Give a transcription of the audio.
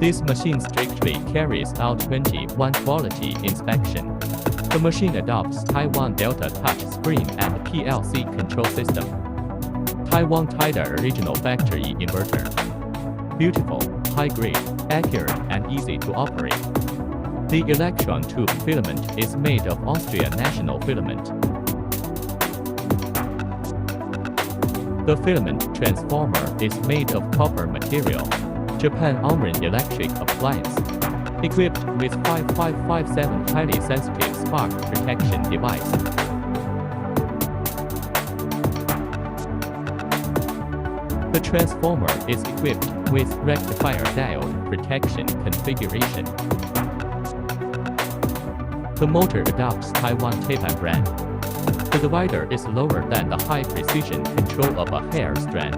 This machine strictly carries out 21 quality inspection. The machine adopts Taiwan Delta touch screen and PLC control system. Taiwan Tida original factory inverter. Beautiful, high-grade, accurate, and easy to operate. The electron tube filament is made of Austrian national filament. The filament transformer is made of copper material. Japan Omrin electric appliance. Equipped with 5557 highly sensitive spark protection device. The transformer is equipped with rectifier diode protection configuration. The motor adopts Taiwan Taipan brand. The divider is lower than the high precision control of a hair strand.